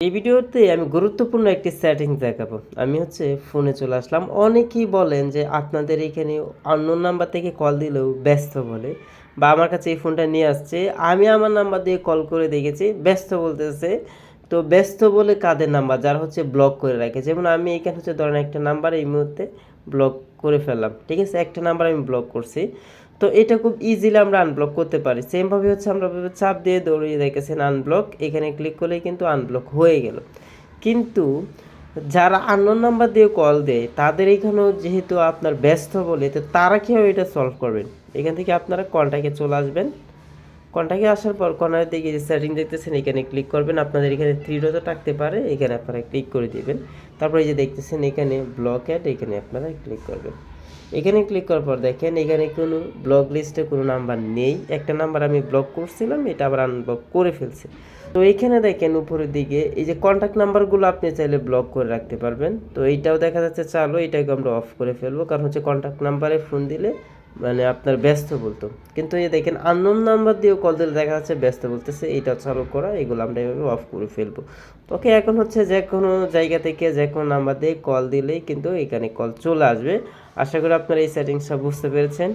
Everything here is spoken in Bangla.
এই ভিডিওতে আমি গুরুত্বপূর্ণ একটি সেটিং দেখাবো। আমি ফোনে চলে আসলাম। অনেকেই বলেন যে আপনাদের এখানে আননোন নাম্বার থেকে কল দিলেও ব্যস্ত বলে, বা আমার কাছে এই ফোনটা নিয়ে আসছে, আমি আমার নাম্বার দিয়ে কল করে দেখেছি ব্যস্ত বলতেছে। তো ব্যস্ত বলে কাদের নাম্বার? যারা ব্লক করে রাখে। যেমন আমি এখানে ধরেন একটা নাম্বার এই মুহূর্তে ব্লক করে ফেললাম, ঠিক আছে? একটা নাম্বার আমি ব্লক করছি। তো এটা খুব ইজিলি আমরা আনব্লক করতে পারি। সেমভাবে আমরা চাপ দিয়ে দৌড়িয়ে দেখেছেন আনব্লক, এখানে ক্লিক করলেই কিন্তু আনব্লক হয়ে গেল। কিন্তু যারা আননোন নাম্বার দিয়ে কল দেয় তাদের এখানেও যেহেতু আপনার ব্যস্ত বলে, তো তারা কীভাবে এটা সলভ করবেন? এখান থেকে আপনারা কন্ট্যাক্টে চলে আসবেন। কন্ট্যাক্টে আসার পর কর্নারের দিকে যে সেটিং দেখতেছেন এখানে ক্লিক করবেন। আপনাদের এখানে থ্রি ডটও থাকতে পারে, এখানে আপনারা ক্লিক করে দিবেন। তারপরে এই যে দেখতেছেন এখানে ব্লক অ্যাড, এখানে আপনারা ক্লিক করবেন। এখানে ক্লিক করার পর দেখেন এখানে কোনো ব্লক লিস্টে কোনো নাম্বার নেই। একটা নাম্বার আমি ব্লক করছিলাম, এটা আবার আনব্লক করে ফেলছি। তো এইখানে দেখেন উপরের দিকে এই যে কন্ট্যাক্ট নাম্বারগুলো আপনি চাইলে ব্লক করে রাখতে পারবেন। তো এইটাও দেখা যাচ্ছে চালু, এটাকে আমরা অফ করে ফেলবো, কারণ কন্ট্যাক্ট নাম্বারে ফোন দিলে মানে আপনার ব্যস্ত বলতো। কিন্তু এই দেখেন আননোন নাম্বার দিয়েও কল দিলে দেখা যাচ্ছে ব্যস্ত বলতেছে, এটা চালু করা, এগুলো আমরা এভাবে অফ করে ফেলবো। ওকে, এখন যে কোনো জায়গা থেকে যে কোনো নাম্বার দিয়ে কল দিলেই কিন্তু এখানে কল চলে আসবে। আশা করি আপনারা এই সেটিংসটা বুঝতে পেরেছেন।